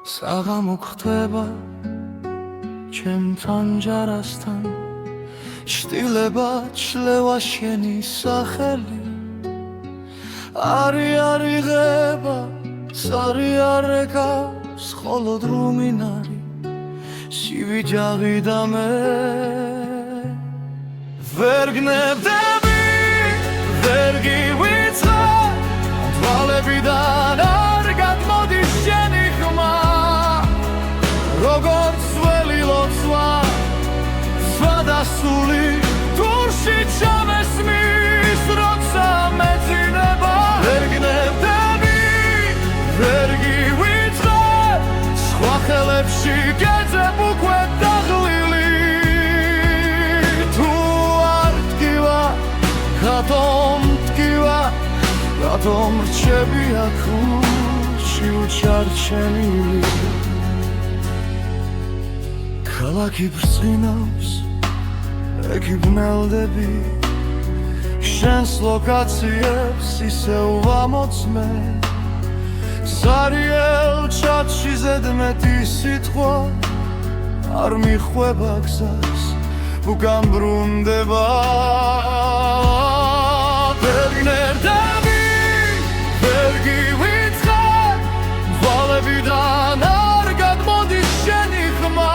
საღამო ხდება ჩემთან ჯარასთან შტილება ჩლევა შენი სახელი არი ღება სარი არეკავს ხოლოდ რუმინარი სივიჯაღი და მე ვერ გნებდები ვერ გივიწყარ თვალებიდან არ გადმოდის შენი ხმა როგორც ველი ლოცვა სხვადასული თურში ჩამესმის როცა მეძინება ვერ გნებდები ვერ გივიწყარ სხვა ხელებში გეძებ უკვე დაღლილი თუ არ ტკივა რატომ ტკივა რატომ რჩები აქ ურში უჩარჩენილი ქალაქი ბრწყინავს ეკი ბნელდები შენს ლოკაციებს ისევ ვამოწმე სარიელ ჩატში ზედმეტი სიტყვა არ მიხვება გზას უკან ბრუნდება ვერ გნებდები ვერ გივიწყარ თვალებიდან არ გადმოდის შენი ხმა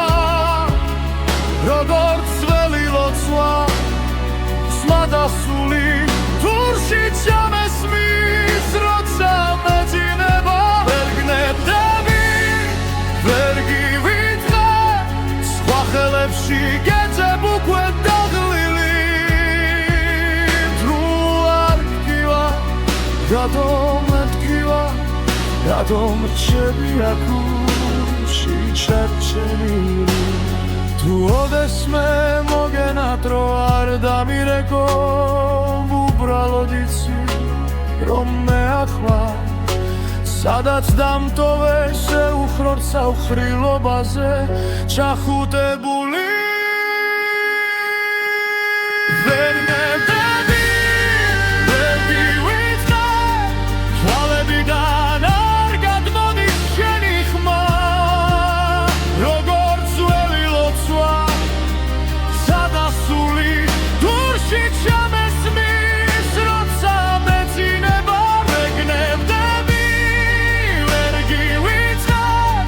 როგორც ველი ლოცვა სხვადასული თურში ჩამესმის როცა მეძინება ვერ გნებდები ვერ გივიწყარ სხვა ხელებში გეძებ უკვე დაღლილი თუ არ ტკივა რატომ ტკივა რატომ რჩები აქ ურში ჩარჩენილი თუ ოდესმე მოგენატრო არ დამირეკო უბრალოდ იცი რომ მე ახლა სადაც დამტოვე შეუხრორ საუხრილობაზე ჩახუტებული ვერ გნებდები ვერ გივიწყარ თვალებიდან არ გადმოდის შენი ხმა როგორც ველი ლოცვა სადასული თურში ჩამესმის როცა მეძინება ვერ გნებდები ვერ გივიწყარ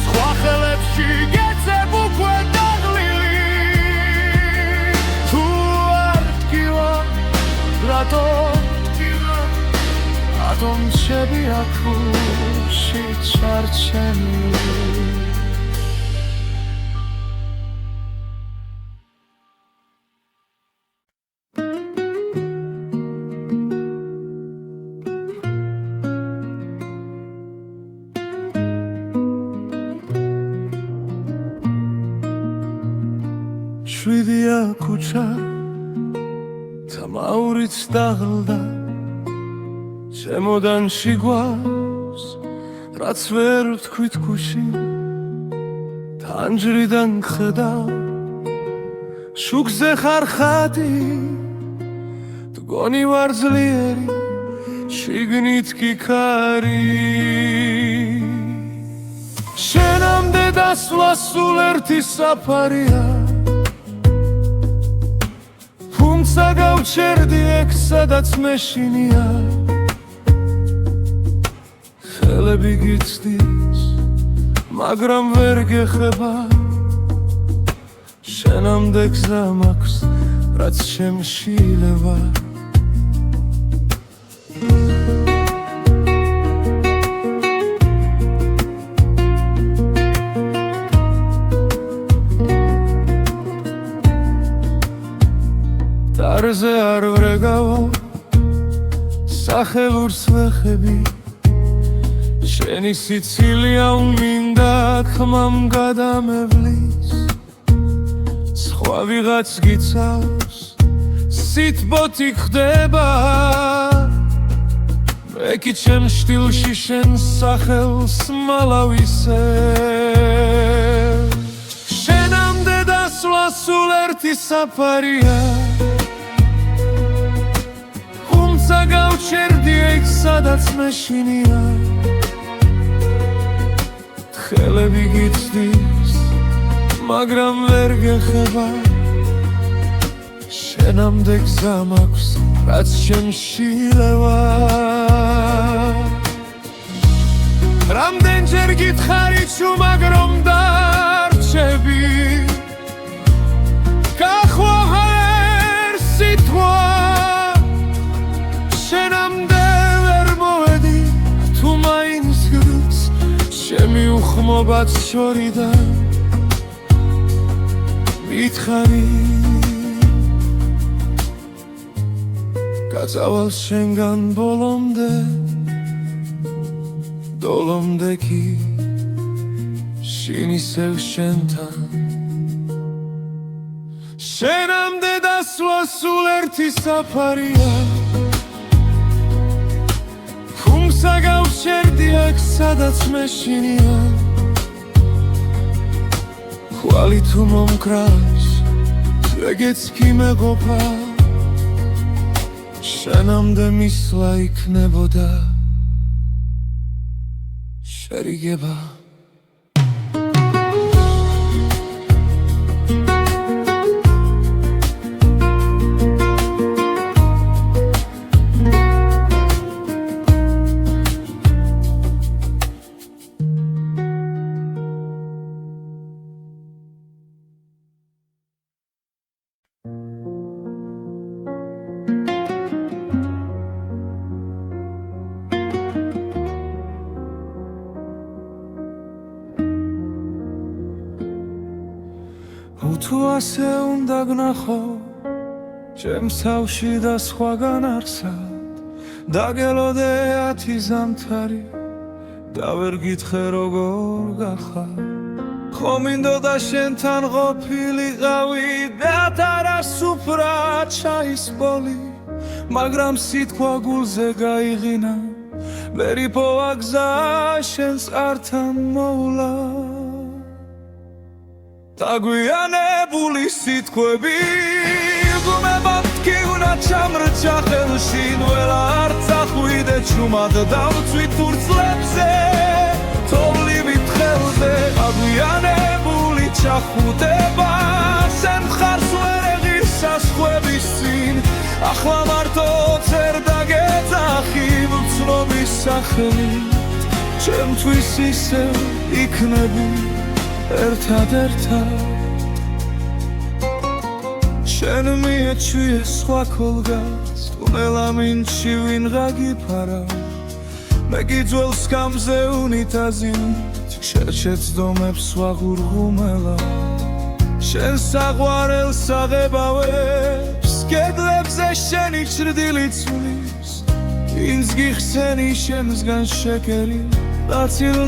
სხვა ხელებში გეძებ უკვე დაღლილი თუ არ ტკივა რატომ რჩები აქ ურში ჩარჩენილი შვიდია ქუჩა თამაურიც დაღლდა შემოდან შიგავს რაც ვერ ვთქვით ქუში თანჯრიდან ხედავ შუქზე ხარ ხატი მგონი ვარ ძლიერი შიგნით კი ქარი შენამდე დასვლა სულ ერთი საფარია თუმცა გავჩერდი ეგ სადაც მეშინია ხელები გიცდის მაგრამ ვერ გეხება შენამდე გზა მაქვს რაც შემშილება დარზე არ ვრეგავო სახეურს ვეხები შენი სიცილია უმინდა ხმამ გადამევლის სხვა ვიღაც გიცავს სიტბოთი ხდება მე კი ჩემ შტილში შენ სახელს მალავისე შენამდე დასვლა სულ ერთი საფარია თუმცა გავჩერდი ეგ სადაც მეშინია ხელები გიცდის მაგრამ ვერ გეხება შენამდე გზა მაქვს რაც ჩემში ლევა რამდენჯერ გითხარი ჩუმად რომ დარჩები გახვალ ვერ სიტყვა შენამდე ვერ მოვედი თუ მაინც გრს ჩემი უხმობაც შორიდან მითხარი გაწავალ შენგან ბოლომდე დოლომდე კი შინ ისევ შენთან შენამდე დასვლა სულ ერთი საფარია ხუმსა გავშერდი აქ სადაც მეშინია ხვალი თუ მომკრავს ეგეც კი მეყოფა შენამდე მისვლა იქნებოდა შერიგება თუ ასე უნდა გნახო ჩემს თავში და სხვაგან არსად დაგელოდე 10 ზამთარი და ვერ გითხე როგორ გახარ ხო მინდოდა შენთან ყოფილიყავი და თარას უფრად ჩაისპოლი მაგრამ სიტყვა გულზე გაიღინა ვერ იპოვა გზა შენს ართან მოვლა დაგვიანებული სიტყვები გუმებად კი უნდა ჩამრჩა ხელში ნველა არ წახვიდე ჩუმად დავწვით ურწლებზე თოვლივით ხელზე დაგვიანებული ჩახუტება შენ მხარს ვერ ეღირს საზღვრების წინ ახლა მარტო წერ დაგეძახი ვცნობის სახელით ჩემთვის ისევ იქნები ერთად შენ მიეჩვიე სხვა ქოლგას ტუნელა მინჩი ვინღა გიფარა მე გიძველს გამზე უნიტაზით შეჩეცდომებს ვაღურღუმელა შენ საყვარელს აღებავებს კედლებზე შენი ჩრდილი ცვლის ვინც გიხსენი შემსგან შეკერი ნაცილ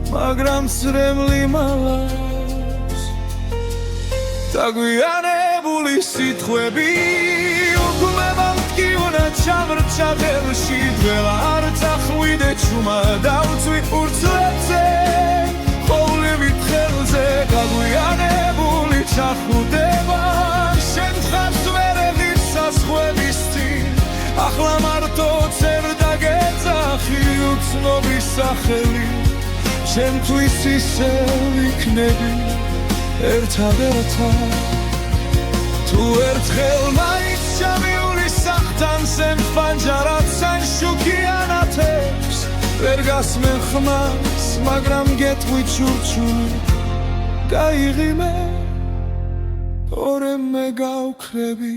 მაგრამ წრემლი მალავს დაგვიანებული სიტყვები უგმებად კი უნდა ჩამრჩა ხელში დველა არ წახვიდე ჩუმად დავწვი ურწლებზე ხოვლივით ხელზე დაგვიანებული ჩახუტება შენ მხარს ვერ ეღირს საზღვრების წინ ახლა მარტო წერ დაგეძახი უცნობის სახელით ჩემთვის ისევ იქნები ერთად თუ ერთხელ მაინც ჩამიული სახთან სენ ფანჯარად სან შუქიანათებს ვერ გასმენ ხმას მაგრამ გეტყვი ჩურჩული გაიღიმე ორემ მე გავქრები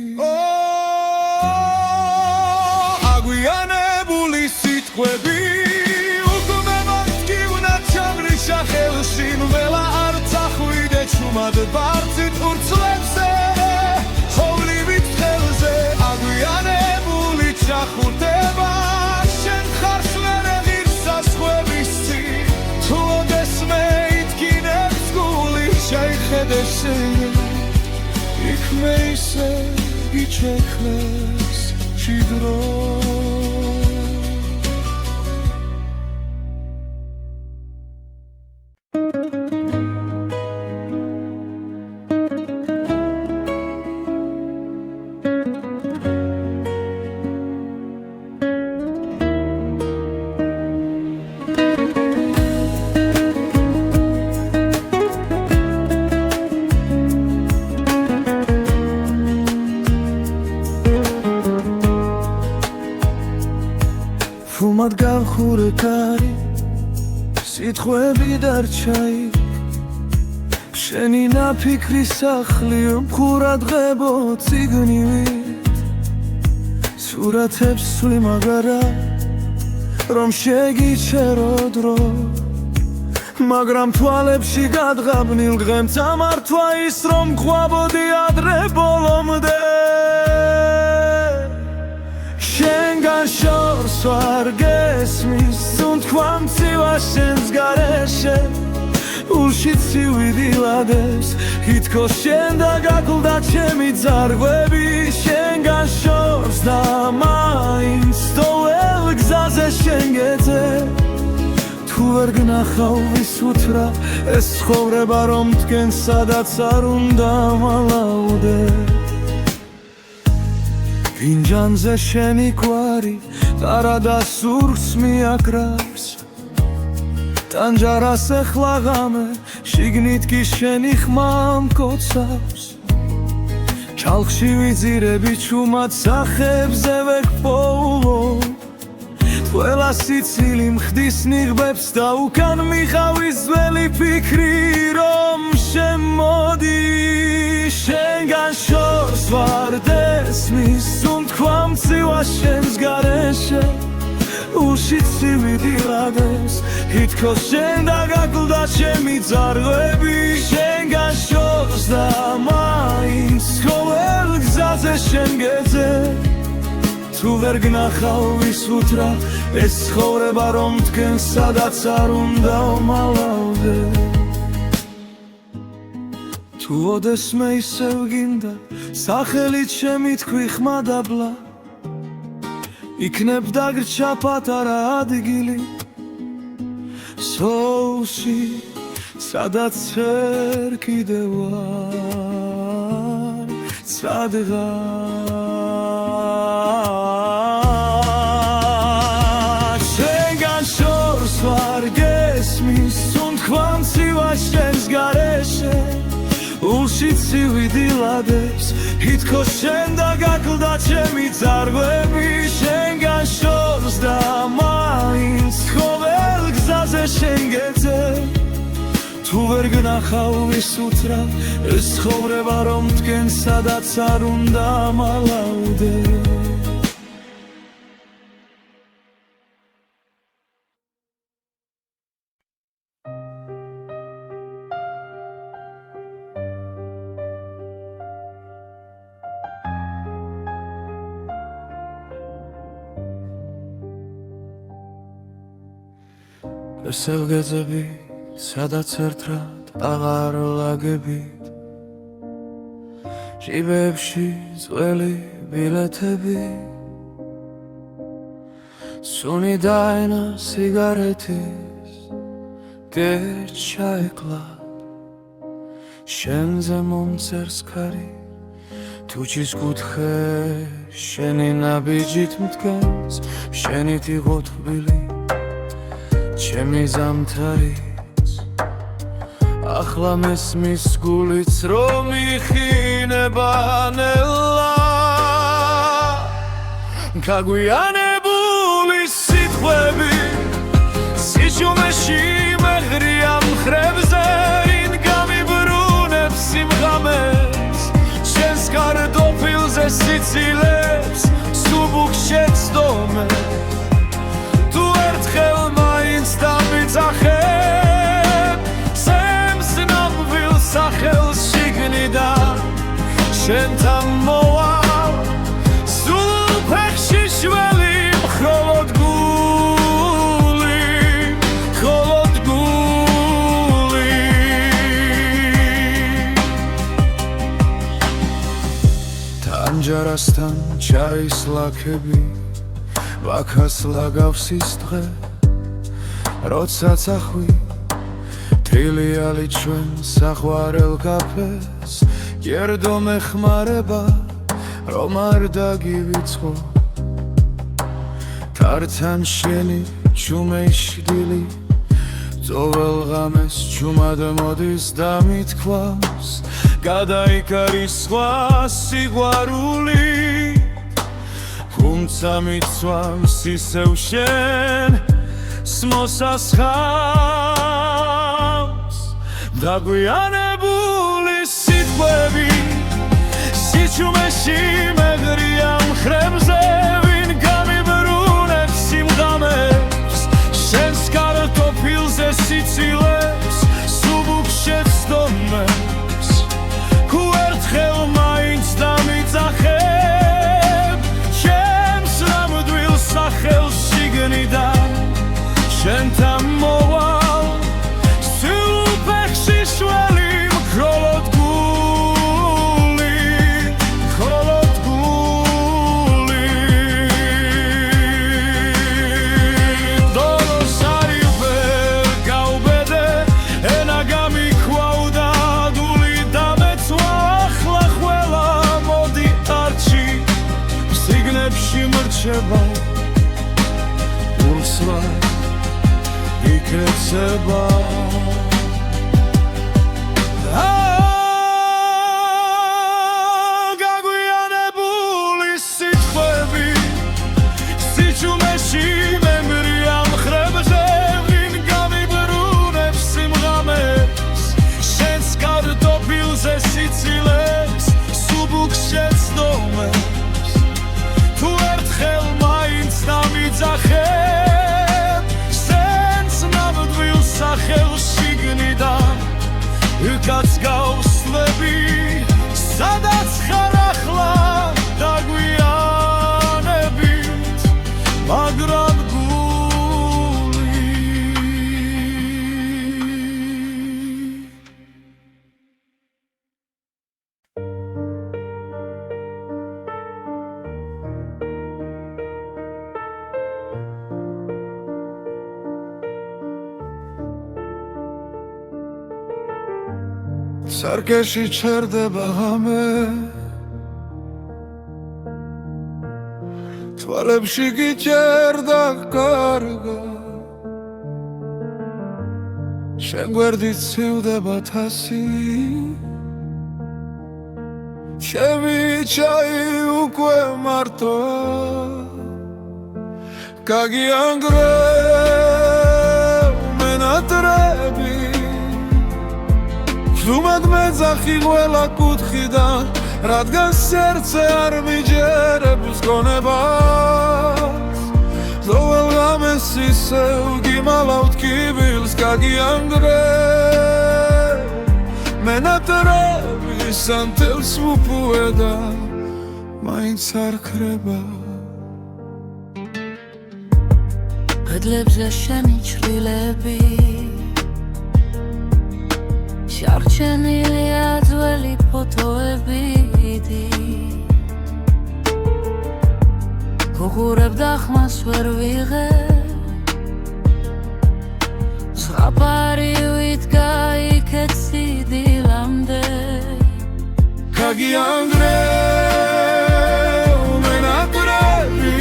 აგვიანებული სიტყვები ხელში ნველა არ წახვიდე ჩუმად ბարձით ურწლებზე ხოვლივით ხელზე აგვიანებული ჩახუტება შენ მხარს ვერ ეღირს საზღვრების წინ თუ ოდეს მე ითქინებს გული შეიხედე შენ იქ მე ისე იჩექლეს ჭიდრო რთულმად განხურეკარი სიტყვები დარჩაი შენი ნაფიქრი სახლი მხურად ღებო წიგნივით სურათებს სვი მაგარა რომ შეგიჩერო დრო მაგრამ თვალებში გადღაბნილ დღემ წამართვა ის რომ ყვაბოდი ადრე ბოლომდე შენგან შორს ვარ გესმის თუნთქვა მცივა შენს გარეშე ულში ცივიდილადეს ითქოს შენ და გაკლდა ჩემი ძარღვები შენგან შორს და მაინც სტოელ გზაზე შენ გეძე თუ ვერ გნახავ ვის უთრა ეს ცხოვრება რომ თქვენ სადაც არ უნდა მალავდე ფინჯანზე შენი კვარი ტარა და სურს მიაკრავს ტანჯარას ეხლა ღამე შიგნით კი შენი ხმა მკოცავს ჩალხში ვიძირები ჩუმად სახებზე ვეკპოულო ყველა სიცილი მხდის ნიღბებს და უკან მიყავის ძველი ფიქრი რომ შემოდი შენგან შორს ვარ დესმის თუნთქვა მცივა შენს გარეშე ულში ცივიდილადეს ითქოს შენ და გაკლდა ჩემი ძარღვები შენგან შორს და მაინც ყოველ გზაზე შენ გეძე თუ ვერ გნახავ ვის უთრა ეს ცხოვრება რომ თქვენ სადაც არ უნდა მალავდე თუ ოდესმე ისევ გინდა სახელით შემი თქვი ხმა დაბლა იქნებ დაგრჩა პატარა ადგილი სოუსი სადაც ვერ კიდევ ვარ სადღაც შენგან შორს ვარ გესმის თუნთქვა მცივა შენს გარეშე ულში ცივიდილადეს ითქოს შენ და გაკლდა ჩემი ძარღვები შენგან შორს და მაინც ყოველ გზაზე შენ გეძე თუ ვერ გნახავ ვის უთრა ეს ცხოვრება რომ თქვენ სადაც არ უნდა მალავდე ესევ გეძები სადაც ერთად აღარ ლაგებით ჟიბებში ძველი ბილეთები სუნი დაენა სიგარეთის გეჩაეკლა შენზე მომწერს ქარი თუჩის კუთხე შენი ნაბიჯით მდგენს შენით იყო თბილი ჩემი ზამთარიც ახლა მესმის გულიც რომ იხინება ნელა გაგვიანებული სიტყვები სიჩუმეში მეღრია მხრებზე რინ გამიბრუნებს სიმღამეს შენს კარტოფილზე სიცილებს სუბუქ შეცდომე თუ ერთხელ მაინც დამიძახებ სემს ნაბვილ სახელს შიგნიდან შენთან მოვალ სულ ფეხში შველი მხოლოდ გული ტანჯარასთან ჩაის ლაქები ვაქას ლაგავს ის დღე როცა წახვი თრილიალი ჩვენ საყვარელ კაფეს გერდო მეხმარება რომ არ დაგივიწყო თართან შენი ჩუმეშდილი ძოվել ღამეს ჩუმად მოდის და მithქვავს გადაიკარის სხვა სიყვარული თუმცა მიცვამს ისევ შენ მოსასხამს დაგვიანებული სიტყვები სიჩუმეში მეგრია მხრებზე ვინ გამიბრუნებს სიმღამებს შენს კარტოფილზე სიცილებს სუბუქშე ცდომებს თუ ერთხელ მაინც დამიძახებ ჩემს ნამდვილ სახელს შიგნიდან შენთან მოვალ სულფეხში შველი მხოლოდ გული დოროს არ ვერ გავბედე ენა გამიქვავდა დული დამეცვა ახლა ყველა მოდი არჩი სიგნებში მრჩება ურსვა იქეცება გაგვიანებული სიტყვები სიჩუმეში მემრია მხრებზე ვინ გამიბრუნებს სიმღამებს შენს კარტოფილზე სიცილებს სუბუქშე ცდომებს თუ ერთხელ მაინც დამიძახებ სახელს შიგნიდან უკაც გავსვლები სადაც ხარ ახლა დაგვიანებით მაგრამ გული სარკეში ჩერდება ღამე თვალებში გიჭერდა კარგა შენ გვერდით ცივდება თასი ჩემი ჩაი უკვე მარტოა გაგიანგრევ მენატრები ზუმად მეძახი ყველა კუთხიდან რადგან სერце არ მიჯერებს გონებას ზოვალ ღამეს ისევ გიმალავთ კიბილს გაგიანგრევ მენატრები სანთელს უპუედა მაინც არ ქრება კედლებზე შენი ჩრდილები შარჩენილია ძველი ფოტოები გუღურებ დახმას ვერ ვიღებ ზღაპარი ვიდგა იქეთ სიდილამდე გაგიანგრევ მენატრები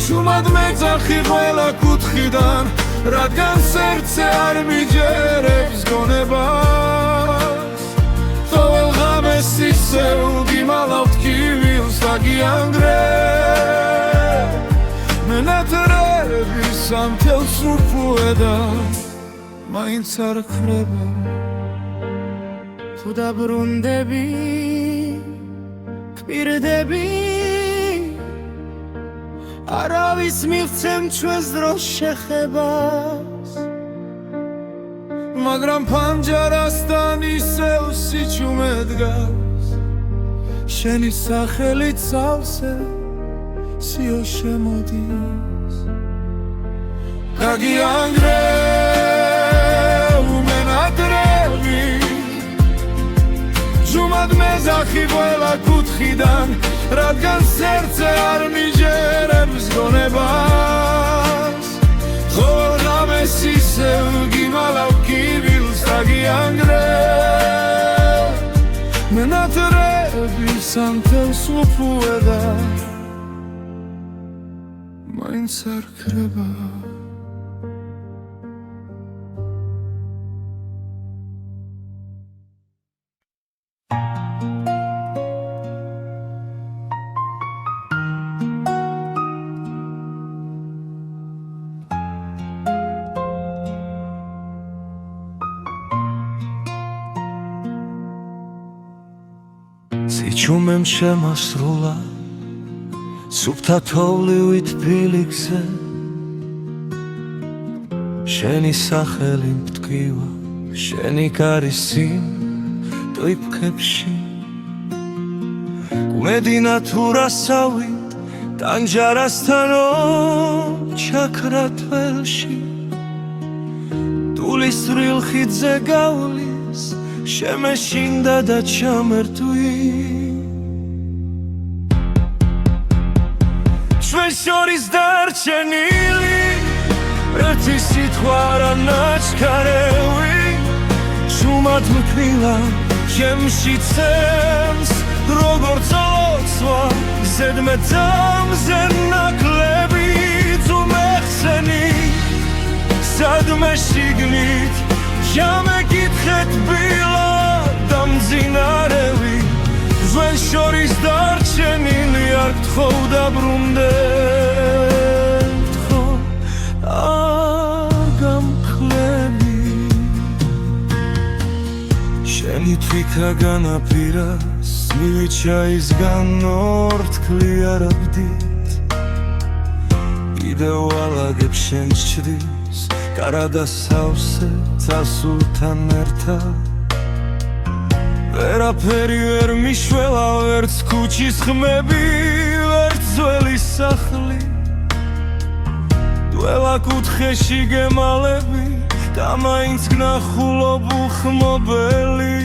შუმად მეძახი ყველა კუთხიდან რადგან სერце არ მიჯერებს გონებას თოვალ ღამეს ისევ გიმალავთ კიბილს გაგიანგრევ მენატრები სანთელს უპუედა მაინც არ ქრება თუ დაბრუნდები გპირდები არავის მივცემ ჩვენს დროს შეხებას მაგრამ ფანჯარასთან ისევ სიჩუმე დგას შენი სახელით სავსე სიო შემოდის გაგიანგრევ მენატრები ზუმად მეძახი ყველა კუთხიდან რადგან სერце არ მიჯერებს გონებას ხოლ ღამეს ისევ გიმალავ კიბილს გაგიანგრევ მენატრები სანთელს უპუედა მაინც არ ქრება ჩუმემ შემასრულა სუფთა თოვლივით ბილიქზე შენი სახელი მტკივა შენი კარისი ტვიფქებში გუმედინა თუ რასავით ტანჯარასთანო ჩაქრა თველში ტულისრილ ხიდზე გავლის შემეშინდა და ჩამერთვი ჩვენ შორის დარჩენილი ერთი სიტყვა არა ნაჩქარევი შუმად მქრილა ჩემში ცემს როგორც ოცვა ზედმეტამზე ნაკლები თუ მეხსენი სადმე შიგნით ჩამეკითხეთ ბილად დამძინარევი ჩვენ შორის დარჩენილი არ გთხოვ დაბრუნდეთ ხო არ გამკლები შენი თვითა განაპირას მივიჩაისგან ორთქლი არაბდით კიდევ ალაგებ შენ ჩრდის კარადა სავსე წასულთან ერთად ვერაფერი ვერ მიშველა ვერც ქუჩის ხმები ვერც ძველი სახლი დველა კუთხეში გემალები და მაინც გნახულობ უხმობელი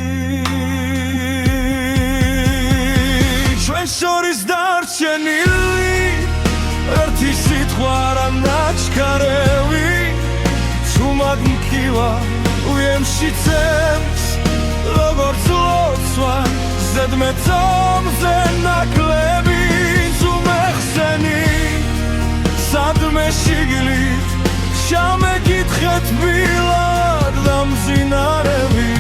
ჩვენ შორის დარჩენილი ერთი სიტყვა არა ნაჩქარევი ჩუმად მქივა უემში ცემს როგორც ლოცვა ზედმეტამზე ნაკლები თუ მეხსენი სადმე შიგნით ჩამეკითხეთ ბილად დამძინარევი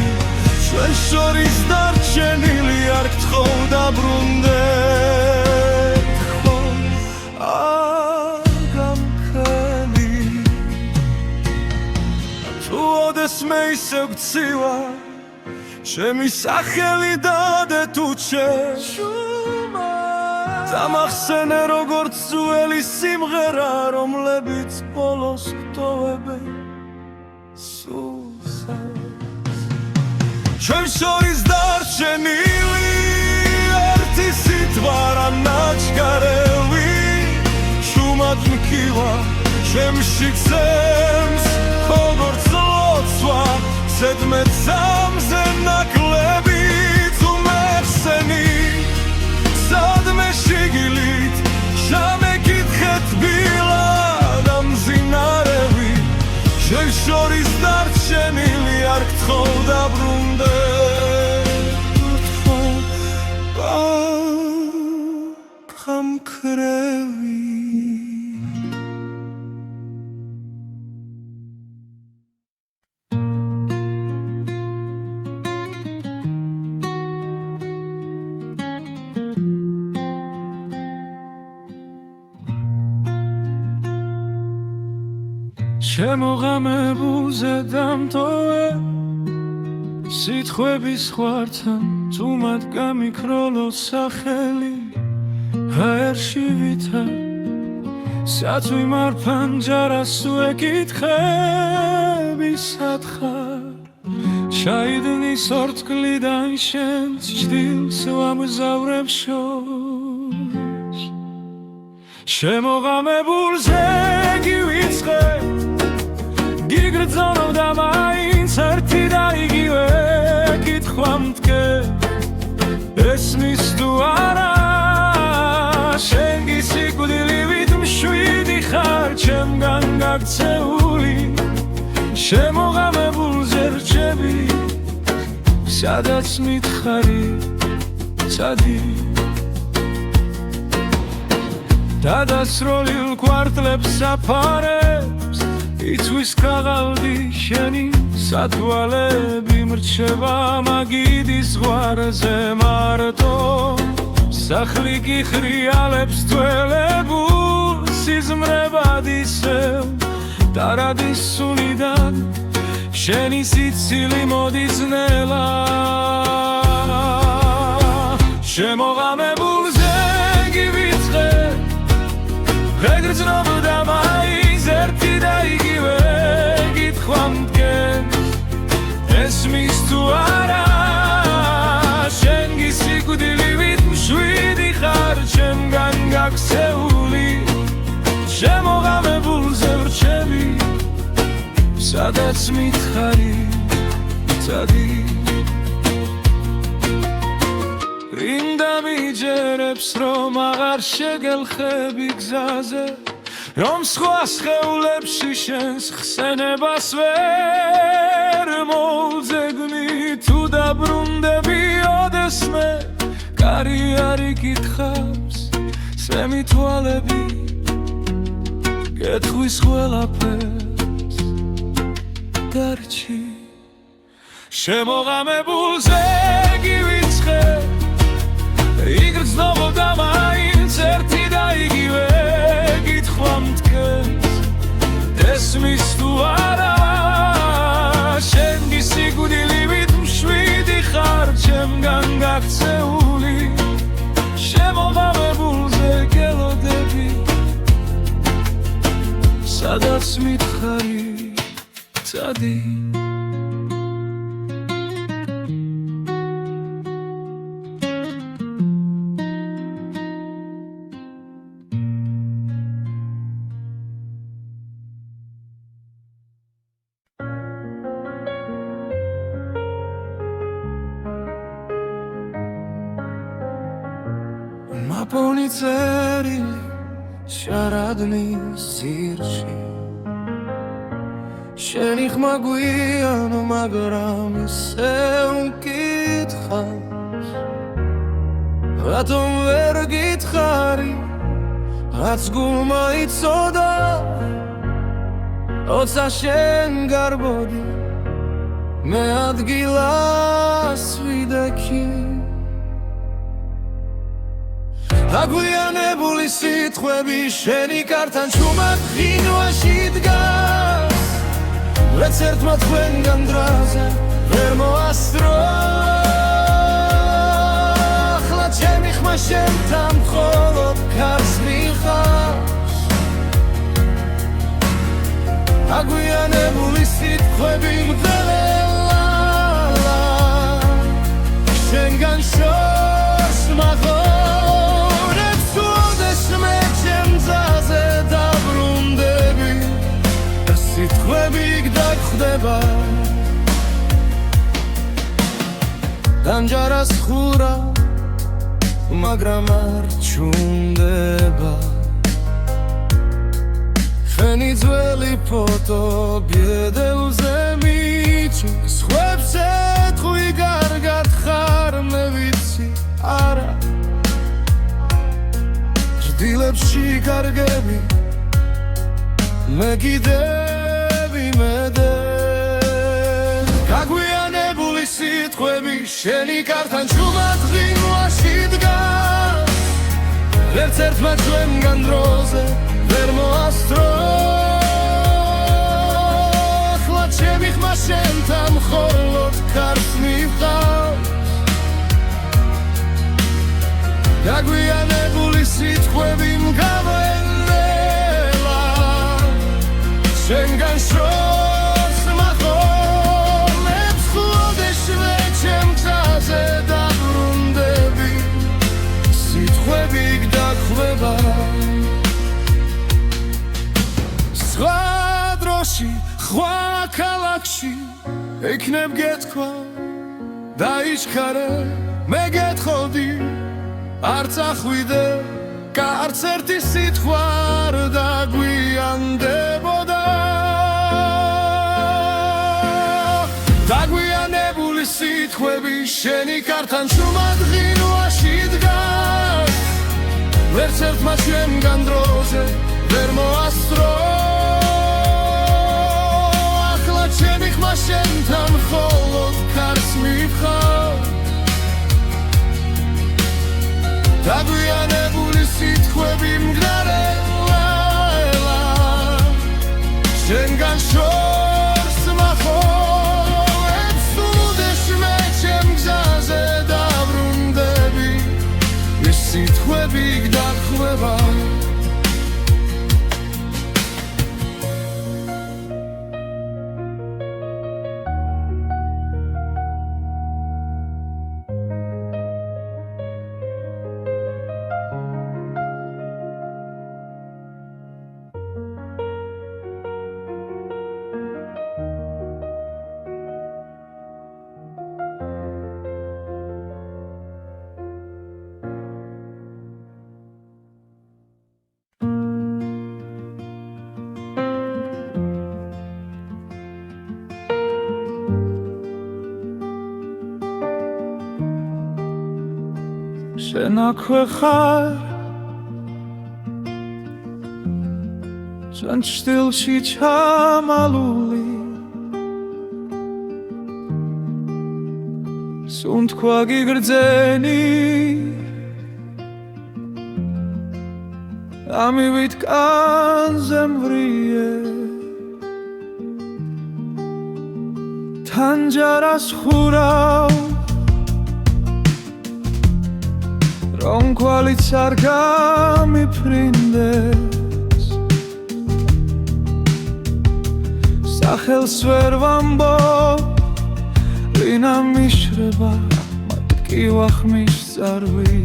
ჩვენ შორის დარჩენილი არ გთხოვ დაბრუნდეთ ხო არ გამქრები თუ ოდესმე ისევ გცივა ჩემი სახელი დადე თუ ჩეშუმა დამახსენე როგორც ძველი სიმღერა რომლებიც ბოლოს გტოვებენ სულსაც ჩვენ შორის დარჩენილი ერთი სიტყვა რა ნაჩქარევი შუმად მქივა ჩემში ცემს როგორც ლოცვა ზედმეტამზე ნაკლები თუ მეხსენი სადმე შიგნით ჩამეკითხეთ ბილად დამძინარევი ჩვენ შორის დარჩენილი არ გთხოვ დაბრუნდეთ ხო არ გამქრები შემოღამებულზე დამტოვე სიტყვების ხვართან თუ მათ გამიქროლოს სახელი ჰაერში ვითა სათვი მარფანჯარას ვეკითხები სათხარ ჩაიდნის ორთქლიდან შენს ჭდილს ვამგზავრებ შორს შემოღამებულზე გივიწყე გიგრძნობ და მაინც ერთი და იგივე კითხვა მტკე ესმის თუ არა შენ გისიკვდილივით მშვიდი ხარ ჩემგან გაქცეული შემოღამებულზე რჩები სადაც მითხარი ცადი დადასროლილ კვარტლებს საფარებს იცვის ქაღალდი შენი სათვალები მრჩება მაგიდის ზღვარზე მარტო სახლი კი ხრიალებს თველებულ სიზმრებად ისევ დარადის სუნიდან შენი სიცილი მოდის ნელა შემოღამებულზე გივიწყე ვეგრძნობდა მაინც ერთი და იგივე კითხვა მდგენს ესმის თუ არა შენ გისიკვდილივით მშვიდი ხარ ჩემგან გაქცეული შემოღამებულზე ვრჩები სადაც მითხარი წადი რინდა მიჯერებს რომ აღარ შეგელხები გზაზე რომ სხვა სხეულებში შენს ხსენებას ვერ მოვძებნი თუ დაბრუნდები ოდესმე კარი არ იკითხავს სვემი თვალები გეტყვის ყველაფერს დარჩი შემოღამებულზე გივიწყე იგრძნობდა მაინც ერთი და იგივე კითხვა მდგენს ესმის თუ არა შენ გისიკვდილივით მშვიდი ხარ ჩემგან გაქცეული შემოღამებულზე გელოდები სადაც მითხარი წადი მაპონი წერილი შარადნის სირში შენი ხმა გვიანო მაგრამ ისე უკითხავს რატომ ვერ გითხარი რაც გულმა იცოდა როცა შენ გარბოდი მე ადგილას ვიდექი აგვიანებული სიტყვები შენი კართან ჩუმად ღინვაში დგას ვერც ერთმა თქვენგან დრაზე ვერ მოასწრო ახლა ჩემი ხმა შენთან მხოლოდ ქარს მიხავს აგვიანებული სიტყვები მგდელელა შენგან შორს მაღო ხდება განჯარას ხურა მაგრამ არ ჩუნდება შენი ძველი ფოტო ბედელზე მიჩენს ხვებს ეთხვი კარგად ხარ მე ვიცი არა ჭდილებში კარგები მე კიდევ იმედე გაგვიანებული სიტყვები შენი კართან ჩუმად ღინვაში დგას ვერც ერთმა ჩვენგან დროზე ვერ მოასწრო ახლა ჩემი ხმა შენთან მხოლოდ ქარს მივყავს გაგვიანებული სიტყვები მგავენელა შენგან შორს მახოლებს ხლოდეშვე ჩემ გზაზე დაბრუნდები სიტყვები გდახვდება სხვა დროში სხვა ქალაქში ექნებ გეთქვა დაიჩქარე მე გეთხოვდი არ წახვიდე არც ერთი სიტყვა არ დაგვიანდებოდა დაგვიანებული სიტყვები შენი კართან ჩუმად ღინვაში დგას ვერც ერთმა ჩვენგან დროზე ვერ მოასწრო ახლა ჩემი ხმა შენთან მხოლოდ ქარს მივხავს დაგვიანებული სიტყვები მგდარელა შენგან შორს მახოლებს უდეშვე ჩემ გზაზე დაბრუნდები შენ აქვე ხარ ჩვენ ჩრდილში ჩამალული სუნთქვა გიგრძენი ამივით კანზე მვრიე თანჯარას ხურავ რომ კვალიც არ გამიფრინდეს სახელს ვერ ვამბობ ვინა მიშრება მათ კი ვახმის წარვი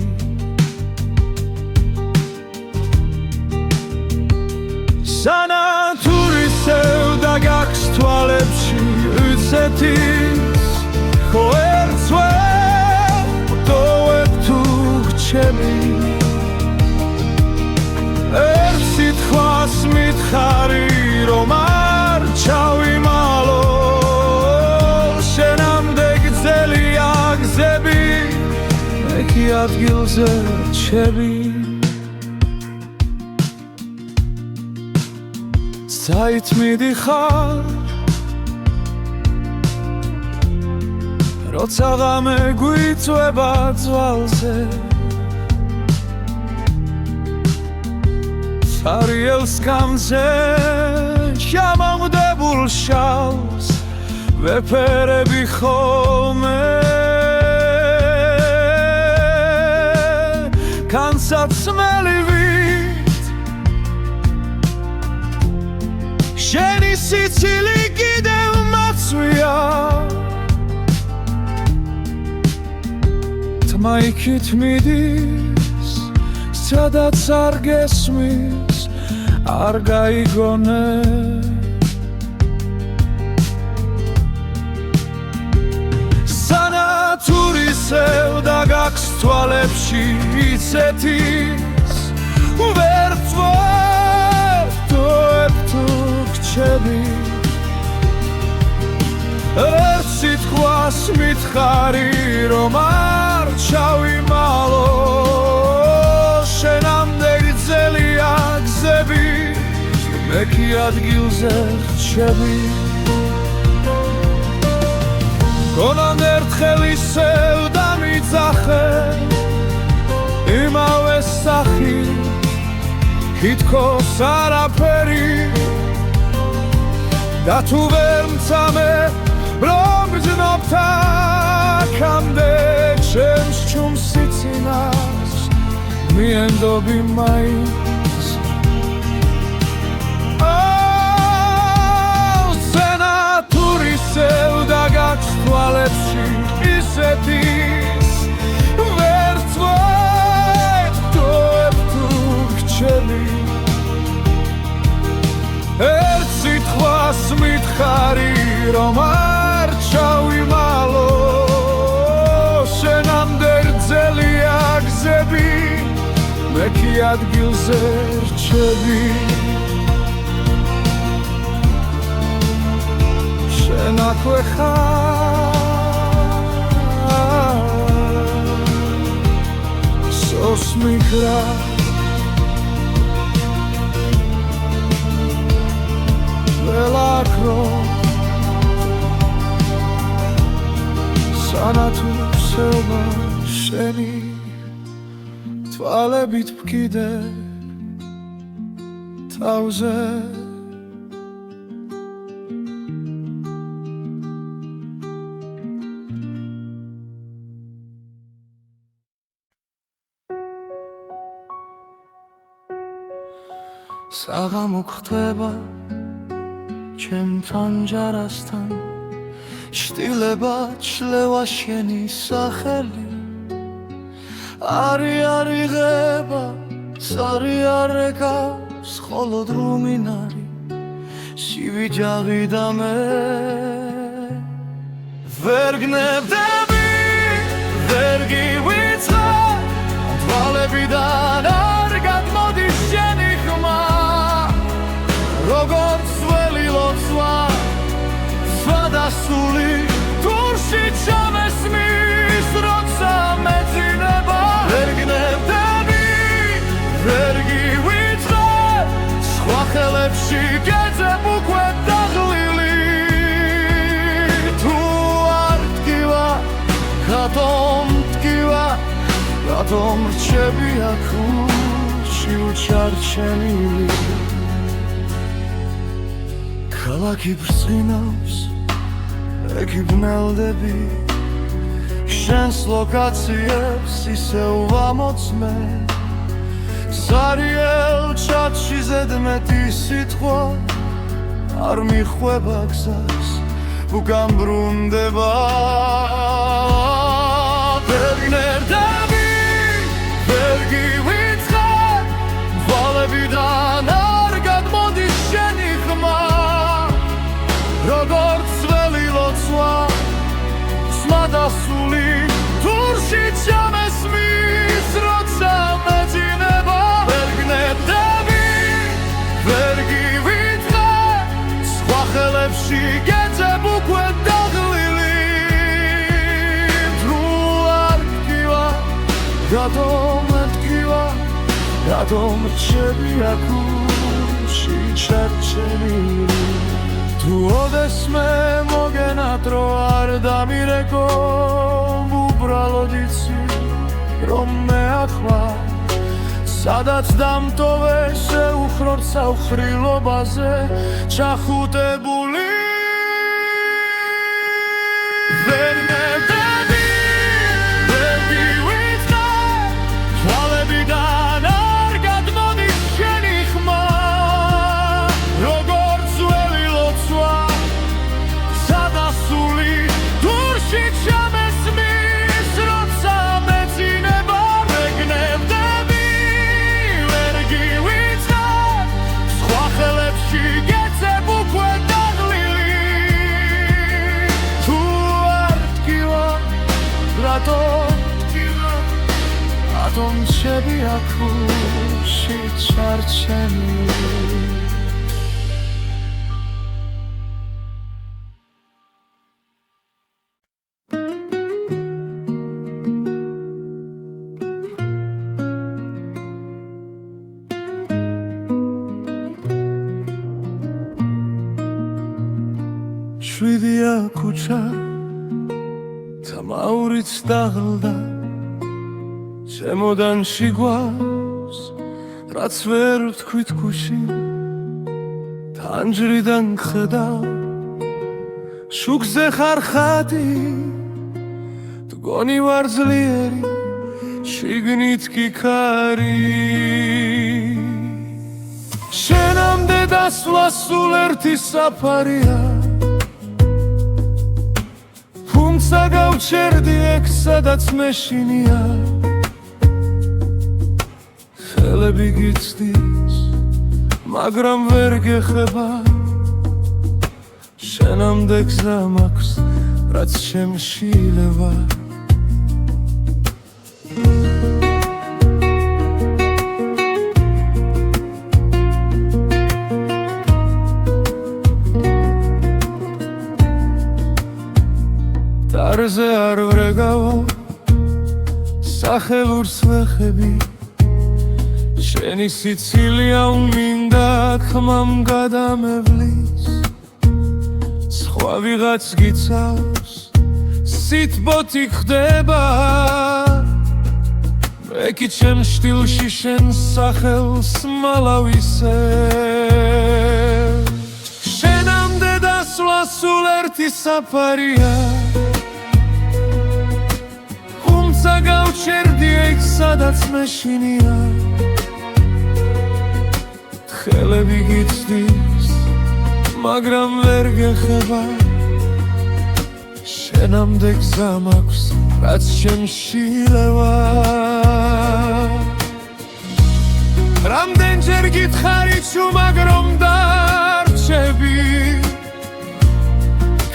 სანათურისევ და გაქვს თვალებში უცეთის ხო ერთვე ვტოვებ თუ გრჩები ერთ სიტყვას მითხარი რომ არ ჩავიმალო შენამდე გრძელია გზები მე კი ადგილზე რჩები საით მიდიხარ როცა ღამე გვიწვება ძვალზე სარიელ სკამზე ჩამოვდებულ შალს ვეფერები ხოლმე განსაცმელივით შენი სიცილი კიდევ მაცვია თმა იქით მიდის სადაც არ გესმის არ გაიგონე სანათურისევ და გაქვს თვალებში იცეთის ვერ ვტოვებ თუ გრჩები ერთ სიტყვას მითხარი რომ არ ჩავიმალო შენამდე გრძელია გზები მე კი ადგილზე რჩები გონან ერთხელ ისევ დამიძახე იმავე სახით თითქოს არაფერი და თუ ვერ მცამე რომ გძნობ აქამდე ჩემს ჩუმს სიცინას მიენდობი მაინც სენათურისევ და გაქვს თვალებში ისეთის ვერ ვტოვებ თუ გრჩები ერთ სიტყვას მითხარი რომ არ ჩავიმალო შენამდე გრძელია გზები მე კი ადგილზე რჩები შენ აქვე ხარ სოსმი გრა ველაქრო სანათურისევა შენი თვალებით ვკიდე თავზე საღამო გხდება ჩემთან ჯარასთან შტილება ჩლევა შენი სახელი არი არიღება სარი არეკავს ხოლოდ რუმინარი სივიჯაღი და მე ვერ გნებდები ვერ გივიწყარ თვალებიდან არ გადმოდის შენი ხმა როგორც ველი ლოცვა სვადასული თურში ჩამესმის როცა მეძინება ვერ სახელებში გეძებ უკვე დაღლილი თუ არ ტკივა რატომ ტკივა რატომ რჩები აქ ურში უჩარჩენილი ქალაქი ბრწყინავს ეკიბნელდები შენს ლოკაციებს ისევ ვამოწმე ზარიელ ჩატში ზედმეტი სიტყვა არ მიხვება გზას უკან ბრუნდება ვერ გნერდები ვერ გივიწყარ ვალებიდან არ გადმოდის შენი ხმა როგორც ძველი ლოცვა სმადასული თურში ჩამესმის როცა მეძინება ვერ გნებდები ვერ გივიწყარ სხვა ხელებში გეძებ უკვე დაღლილი თუ არ ტკივა რატომ ტკივა რატომ რჩები აქ ურში ჩარჩენილი თუ ოდესმე მოგენატრო არ დამირეკო უბრალოდ იცი რომ მე ახლა სადაც დამტოვე შეუხრორ საუხრილობაზე ჩახუტებული ვერ ნებდები ვერ გივიწყარ თვალებიდან არ გადმოდის შენი ხმა როგორც ძველი ლოცვა სადასული თურში ჩამესმის როცა მეძინება ვერ გნებდები ვერ გივიწყარ სხვა ხელებში გეძებ უკვე დაღლილი თუ არ ტკივა რატომ რჩები აქ ურში ჩარჩენილი შვიდია ქუჩა თამაურიც დაღლდა შემოდანში გვავს რაც ვერ ვთქვით გუშინ თანჯრიდან ხედავ შუქზე ხარ ხატი მგონი ვარ ძლიერი შიგნით კი ქარი შენამდე დასვლა სულ ერთი საფარია თუმცა გავჩერდი ეგ სადაც მეშინია ხელები გიცდის მაგრამ ვერ გეხება შენამდე გზა მაქვს რაც შემშილება დარზე არ ვრეგავო სახელურს ვეხები შენი სიცილია უმინდა ხმამ გადამევლის სხვა ვიღაც გიცავს სიტბოთი ხდება მე კი ჩემ შტილში შენ სახელს მალავისე შენამდე დასვლა სულ ერთი საფარია თუმცა გავჩერდი ეგ სადაც მეშინია ხელები გიცდის მაგრამ ვერ გეხება შენამდე გზა მაქვს რაც შემშილება რამდენჯერ გითხარი ჩუმად რომ დარჩები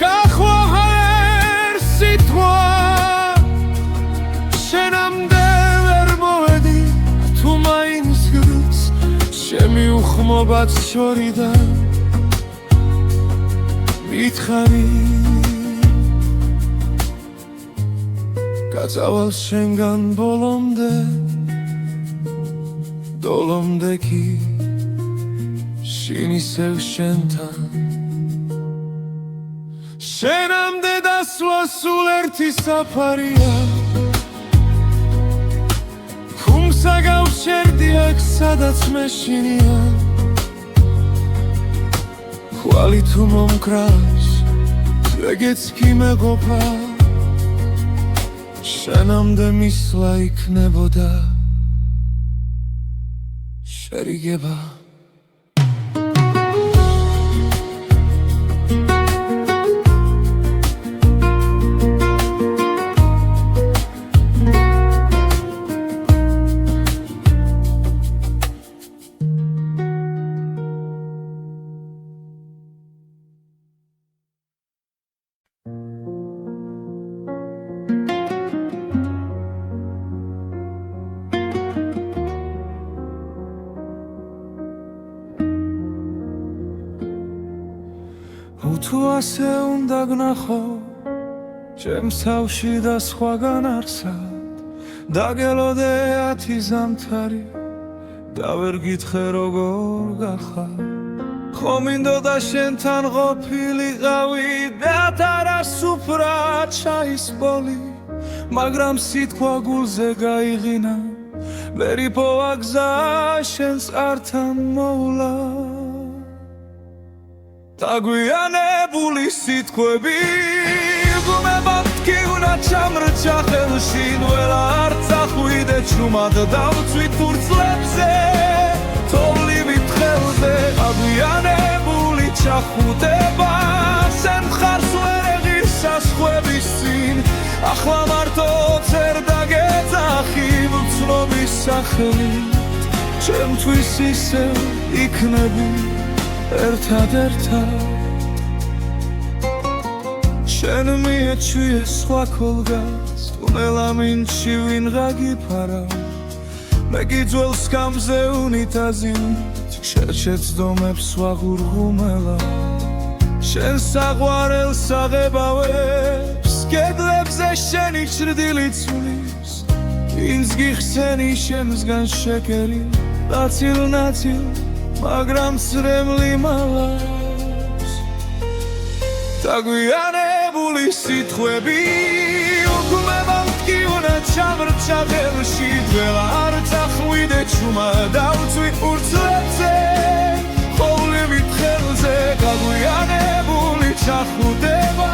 გახვაღა ერთ სიტყვა შენამდე ვერ მოვედი თუ მაინც გრძ ჩემი უხმობაც შორიდან მითხარი გაწავალ შენგან ბოლომდე დოლომდე კი შინ ისევ შენთან შენამდე დასვლა სულ ერთი საფარია ხუმსა გავშერდი აქ სადაც მე შინია ხვალი თუ მომკრავს ეგეც კი მეყოფა შენამდე მისვლა იქნებოდა შერიგება თუ ასე უნდა გნახო ჩემს თავში და სხვაგან არსად დაგელოდე 10 ზამთარი და ვერ გითხრე როგორ გახარ ხომ მინდოდა შენთან ყოფილიყავი და თარასუფრა ჩაის ბოლი მაგრამ სიტყვა გულზე გაიღინა ვერ იპოვა გზა შენს ართან მოვლა დაგვიანებული სიტყვები გუმებად კი უნდა ჩამრჩა ხელში ნველა არ წახვიდე ჩუმად დავწვით ფურცლებზე თოვლივით ხელზე დაგვიანებული ჩახუტება შენ მხარს ვერ ეღირს საზღვრების წინ ახლა მარტო წერ დაგეძახი მცნობის სახელით ჩემთვის ისევ იქნები ერთად შენ მიეჩვიე სხვა ქოლგას ტუნელა მინჩი ვინღა გიფარავ მე გიძველ სკამზე უნიტაზით შერჩეცდომებს ვაღურღუმელა შენ საყვარელს აღებავებს კედლებზე შენი ჭრდილი ცვლის ვინც გიხსენი შემსგან შეკერი ნაცილ მაგრამ წრემლი მალავს დაგვიანებული სიტყვები უგმებად კი უნდა ჩამრჩა ხელში ძველა არ წახვიდე ჩუმა დავწვი ფურცლებზე ხოვლივით ხელზე დაგვიანებული ჩახუტება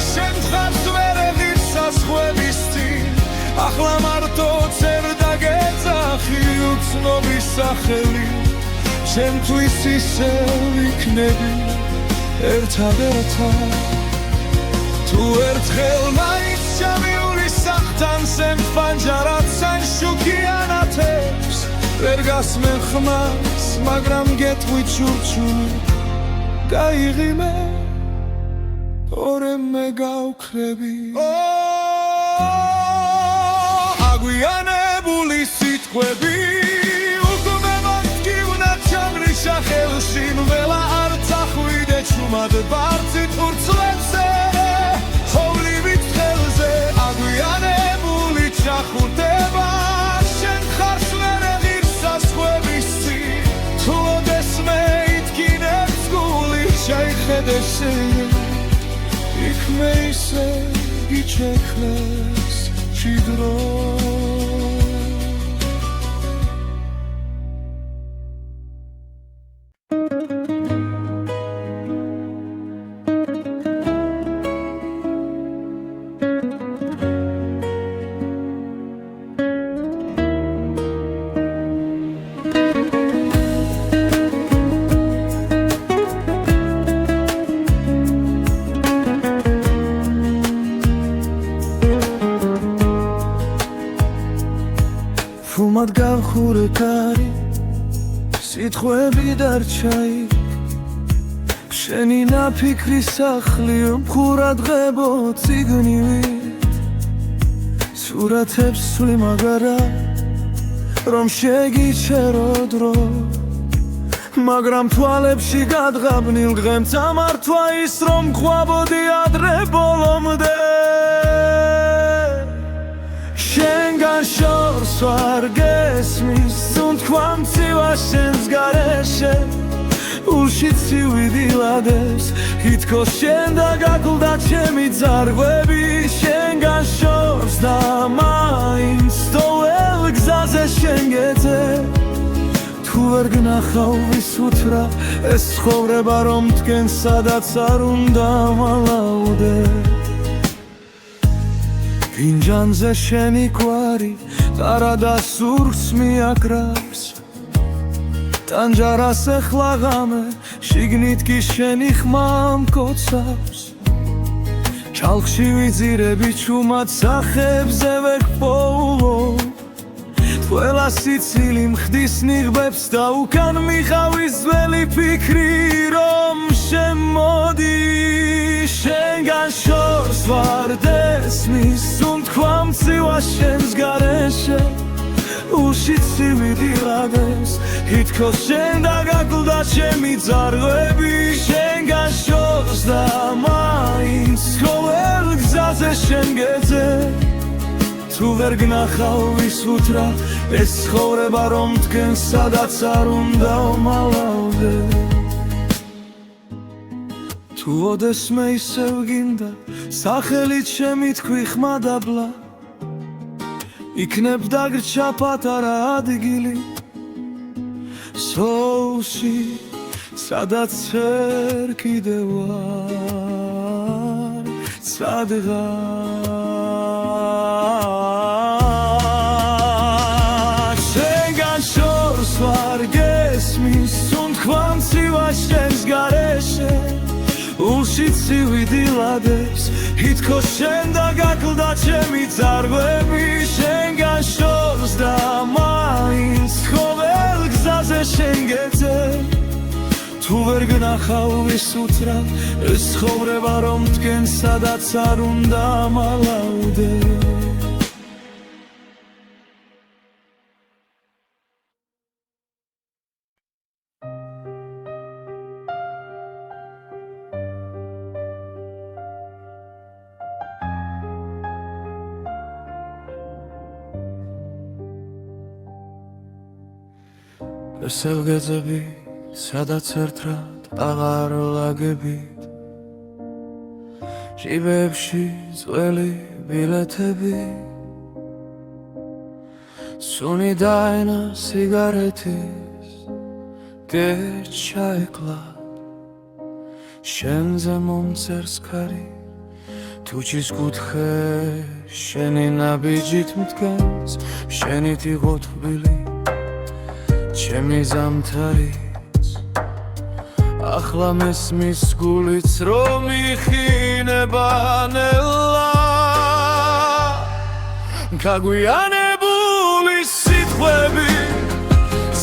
შენ მხარს ვერ ეღირს საზღვრების წინ ახლა მარტო წერ დაგეძახი უცნობის სახელით ჩემთვის ისევ იქნები ერთად თუ ერთხელ მაინც ჩამიული სახთან სემ ფანჯარად სან შუქიანათებს ვერ გასმენ ხმას მაგრამ გეტყვი ჩურჩული გაიღიმე ორემ მე გავქრები აგვიანებული სიტყვები ხელში ნველა არ წახვიდე ჩუმად ბარცით ფურცლებზე ხოვლივით ხელზე აგვიანებული ჩახუტება შენ მხარს ვერ ეღირს საზღვრების წინ თუ ოდეს მე ითქინებს გული შეიხედე შენ იქ მე ისე გიჩექლეს ჭიდრო ფუმად გავხურე კარი სიტყვები დარჩაი შენი ნაფიქრი სახლი მხურად ღებო ციგნივით სურათებს სვი მაგარა რომ შეგიჩერო დრო მაგრამ თვალებში გადღაბნილ დღემ წამართვა ის რომ ყვაბოდი ადრე ბოლომდე შენგან შორს ვარ გესმის თუნთქვა მცივა შენს გარეშე ულში ცივიდილადეს ითქოს შენ და გაკლდა ჩემი ძარღვები შენგან შორს და მაინც თოველ გზაზე შენ გეძე თუ ვერ გნახავ ვის უთრა ეს ცხოვრება რომ მდგენ სადაც არ უნდა მალავდე ფინჯანზე შენი კვარი ტარა და სურს მიაკრავს ტანჯარას ეხლა ღამე შიგნით კი შენი ხმა მკოცავს ჩალხში ვიძირები ჩუმად სახებზე ვეღპოულო ყველა სიცილი მხდის ნიღბებს და უკან მიყავის ძველი ფიქრი რომ შემოდი შენგან შორს ვარ დესმის სუნთქვა მწივა შენს გარეშე ულში ცივიდილადეს ითქოს შენ და გაკლდა ჩემი ძარღვები შენგან შორს და მაინც ყოველ გზაზე შენ გეძე თუ ვერ გნახავ ვის უთრა ეს ცხოვრება რომ მდგენ სადაც არ უნდა მალავდე თუ ოდესმე ისევ გინდა სახელით შემი თქვი ხმადაბლა იქნებ დაგრჩა პატარა ადგილი სოუსი სადაც ვერ კიდევ ვარ სადღაც შენგან შორს ვარ გესმის სუნთქვა მწივა შენს გარეშე ულში ცივიდილადეს ითქოს შენ და გაკლდა ჩემი ძარღვები შენგან შორს და მაინც ყოველ გზაზე შენ გეძე თუ ვერ გნახავ ვის უთრა ეს ცხოვრება რომ მდგენ სადაც არ უნდა მალავდე ესევ გეძები სადაც ერთად აღარ ლაგებით ჟიბებში ძველი ბილეთები სუნი დაენა სიგარეთის გერჩაეკლა შენზე მომწერს ქარი თუჩის კუთხე შენი ნაბიჯით მდგენს შენით იყო თბილი ჩემი ზამთარიც ახლა მესმის გულიც რომ იხინება ნელა გაგვიანებული სიტყვები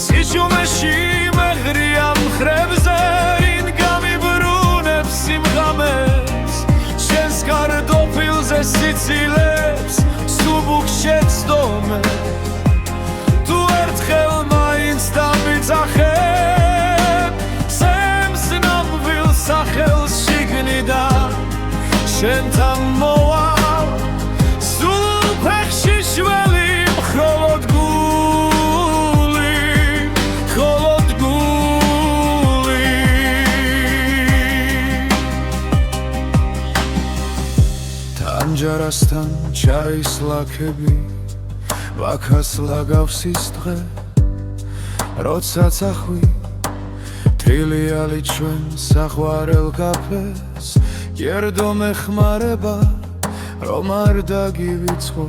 სიჩუმეში მეღრია მხრებზე რინ გამიბრუნებს სიმღამეს შენს კარტოფილზე სიცილებს სუბუქ შეცდომე თუ ერთხელ მაინც დამიძახებ სემს ნამვილ სახელს შიგნიდან შენთან მოვალ სულ ფეხში შველი მხოლოდ გული ტანჯარასთან ჩაის ლაქები ვაქას ლაგავს ის დღე როცა წახვი თრილიალი ჩვენ საყვარელ კაფეს გერდო მეხმარება რომ არ დაგივიწყო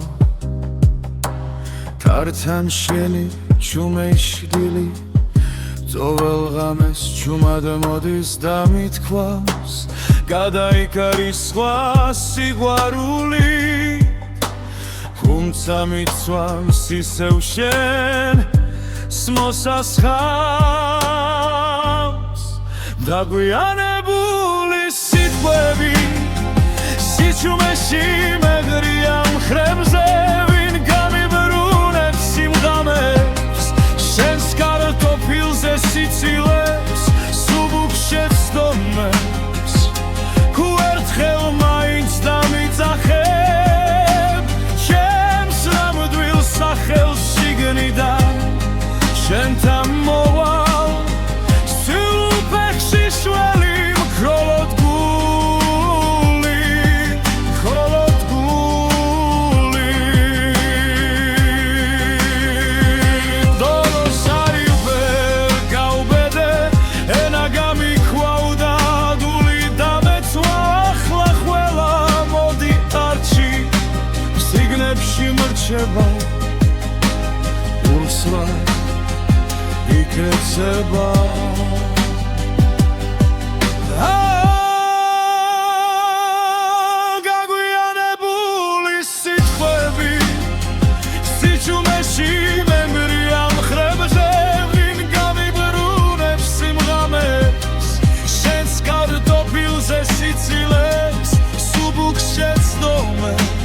თართან შენი ჩუმეშდილი ძოվել ღამეს ჩუმად მოდის და მithქვავს გადაიკარის სხვა სიყვარული თუმცა მიცვამს ისევ შენ მოსასხამს დაგვიანებული სიტყვები სიჩუმეში მეღრია მხრებზე ვინ გამიბრუნებს სიმღამებს შენს კარტოფილზე სიცილებს სუბუქ შეცდომებს თუ ერთხელ მაინც დამიძახებ ჩემს ნამდვილ სახელს შიგნიდან შენთან მოვალ სულ ხება ურსლა იქეცება გაგვიანებული სიტყვები სიჩუმეში მემრია მხრებზე ვინ გამიბრუნებს სიმღამეს შენს კარტოფილზე სიცილეს სუბუქს შეცდომებს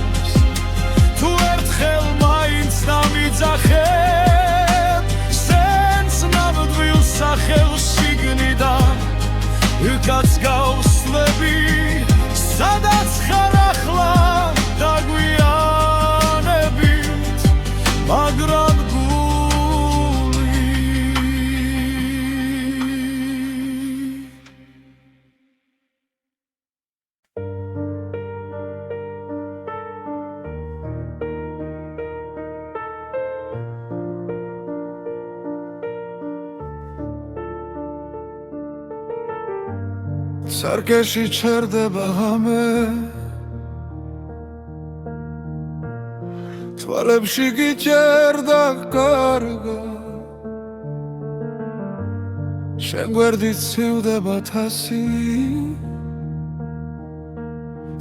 თუ ერთხელ მაინც დამიძახებ შენს ნამდვილ სახელს შიგნიდან უკაც გავსვლები სადაც ხარ ახლა დაგვიანებით მაგრამ სარკეში ჩერდება ღამე თვალებში გიჭერდა კარგა შენ გვერდით ცივდება თასი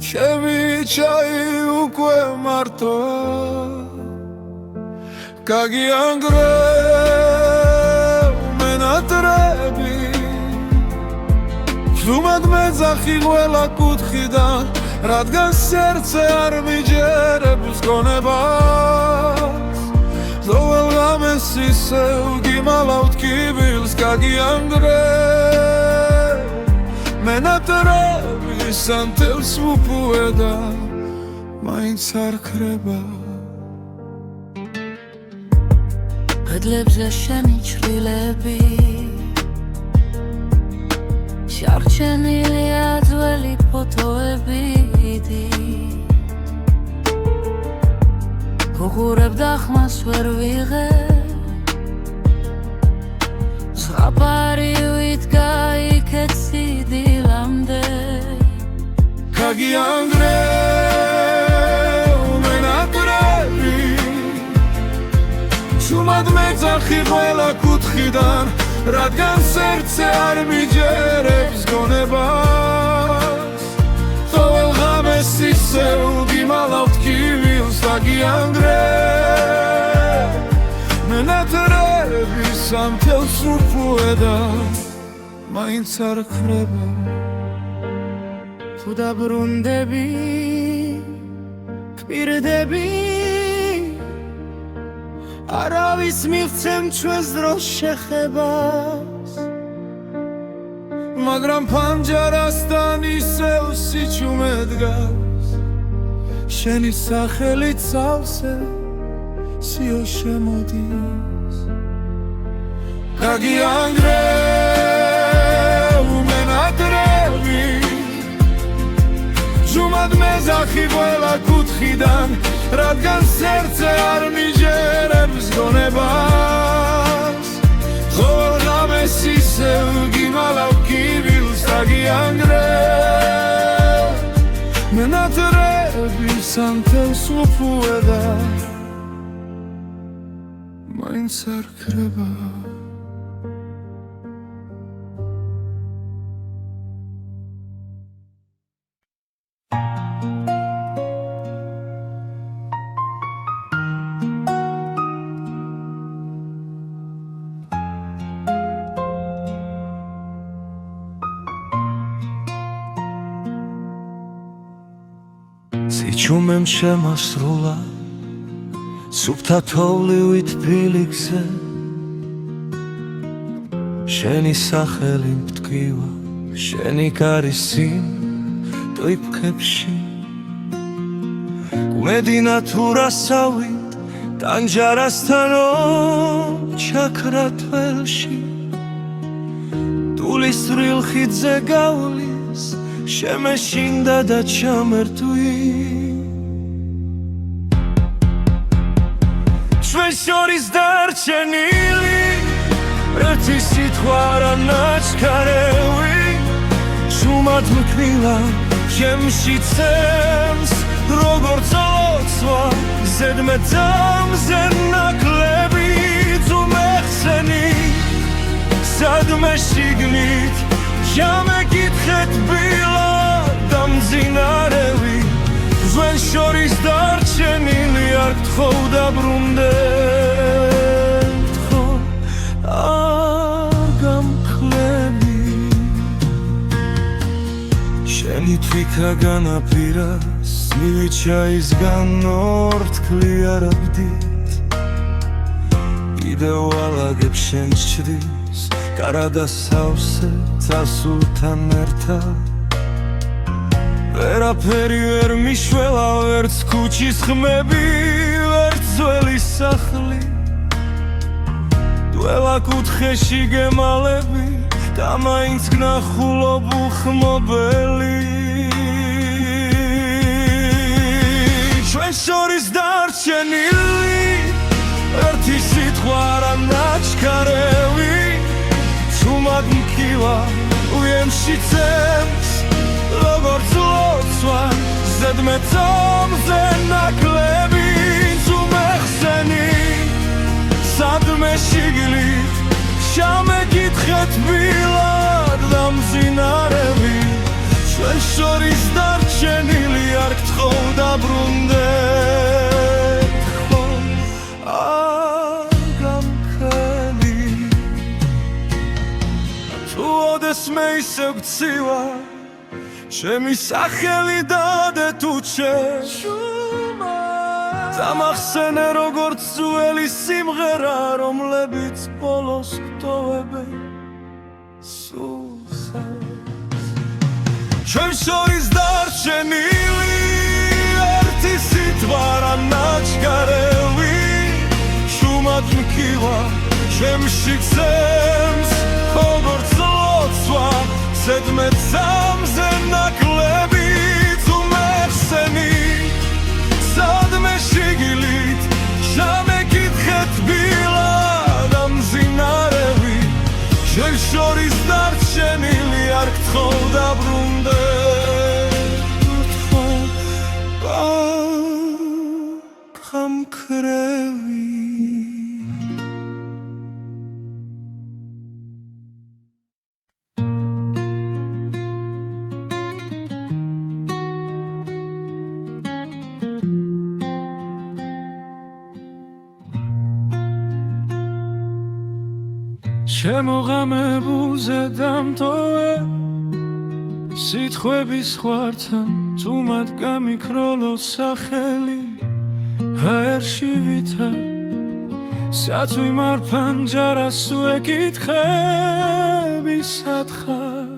ჩემი ჩაი უკვე მარტოა გაგიანგრევ მენატრები ზუმად მეძახი ყველა კუთხიდან რადგან სერცე არ მიჯერებს გონებას ზოვალ ღამეს ისევ გიმალავთ კიბილს გაგიანგრევ მენატრები სანთელს უპუედა მაინც არ ქრება კედლებზე შენი ჩრდილები შარჩენილია ძველი ფოტოები ვუყურებ და ხმას ვერ ვიღებ ზღაპარი ვიდგა იქეთ სიდილამდე გაგიანგრევ მენატრები შუმად მეძახი ყველა კუთხიდან რადგან სერცე არ მიჯერებს გონებას ყოველ ღამეს ისევ გიმალავთ კიბილს გაგიანგრევ მენატრები სანთელს უპუედა მაინც არ ქრება თუ დაბრუნდები კვირდები არავის მივცემ ჩვენს დროს შეხებას მაგრამ ფანჯარასთან ისევ სიჩუმე დგას შენი სახელი წავსე სიო შემოდის გაგიანგრევ მენატრები ზუმად მეძახი ყველა კუთხიდან რადგან სერცე არ მიჯერებს გონებას ყოველ ღამეს ისევ გიმალავ კიბილს გაგიანგრევ მენატრები სანთელს უპუედა მაინც არ ქრება სიჩუმემ შემასრულა სუფთა თოვლივით ფილიქზე შენი სახელი მტკივა შენი კარისი ტვიფქებში გუმედინა თუ რასავით ტანჯარასთანო ჩაქრა თველში ტულის რილხიძე გავლის შემეშინდა და ჩამერთვი ჩვენ შორის დარჩენილი ერთი სიტყვა რა ნაჩქარევი შუმად მკვილა ჩემში ცემს როგორც ლოცვა ზედმეტამზე ნაკლები თუ მეხსენი სადმე შიგნით ჩამეკითხეთ ბილად დამძინარევი ჩვენ შორის დარჩენილი არ გთხოვ დაბრუნდეთ ხო არ გამკლები შენი თვითა განაპირას მივიჩაისგან ორთქლი არაბდით კიდევ ალაგებ შენ ჩრდილს კარადა სავსე წასულთან ერთად ვერაფერი ვერ მიშველა ვერც ქუჩის ხმები ვერც ძველი სახლი დველა კუთხეში გემალები და მაინც გნახულობ უხმობელი ჩვენ შორის დარჩენილი ერთი სიტყვა რა ნაჩქარევი თუმად მკივა უემში წემს როგორც ლოცვა ზედმეტამზე ნაკლები თუ მეხსენი სადმე შიგნით ჩამეკითხეთ ბილად დამძინარევი ჩვენ შორის დარჩენილი არ გთხოვ დაბრუნდეთ ხო არ გამქრელი თუ ოდესმე ისე გცივა ჩემი სახელი დადე თუ ჩეშუმა დამახსენე როგორც ძველი სიმღერა რომლებიც ბოლოს გტოვებენ სულსაც ჩვენ შორის დარჩენილი ერთი სიტყვა რა ნაჩქარევი შუმად მკივა ჩემში გზემს როგორც ლოცვა ზედმეტამზე ნაკლები თუ მეხსენი სადმე შიგნით ჩამეკითხეთ ბილად დამძინარევი ჩვენ შორის დარჩენილი არ გთხოვ დაბრუნდეთ ხო გამქრევი შემოღამებულზე დამტოვე სიტყვების ხვართან თუმად გამიქროლო სახელი ჰაერში ვითა სათვი მარფანჯარას ვეკითხები სათხარ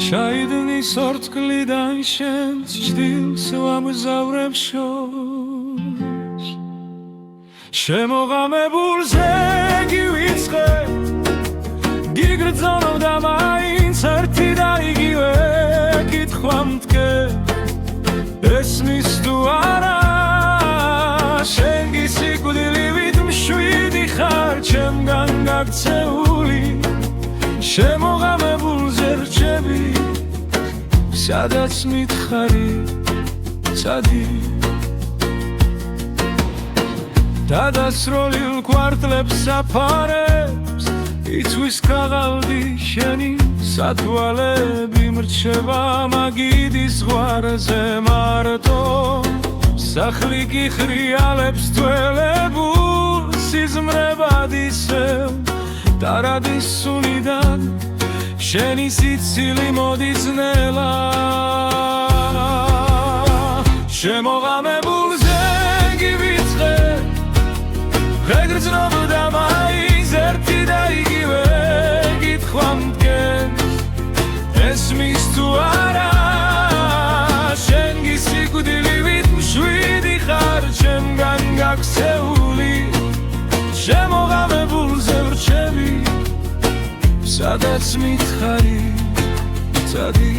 ჩაიდნის ორთქლიდან შენს ჭდილს ვამგზავრებ შორს შემოღამებულზე გივიწყე გიგრძნობ და მაინც ერთი და იგივე კითხვა მდგე ესმის თუ არა შენ გისიკვდილივით მშვიდი ხარ ჩემგან გაქცეული შემოღამებულზე რჩები სადაც მითხარი ცადი დადასროლილ კვარტლებს საფარებს იცვის ქაღალდი შენი სათვალები მრჩება მაგიდის ზღვარზე მარტო სახლი კი ხრიალებს თველებულ სიზმრებად ისევ დარადის სუნიდან შენი სიცილი მოდის ნელა შემოღამებულზე გივიწყე ვეგრძნობ და მაინც ერთი და იგივე კითხვა მდგენს ესმის თუ არა შენ გისიკვდილივით მშვიდი ხარ ჩემგან გაქცეული შემოღამებულზე ვრჩები სადაც მითხარი ცადი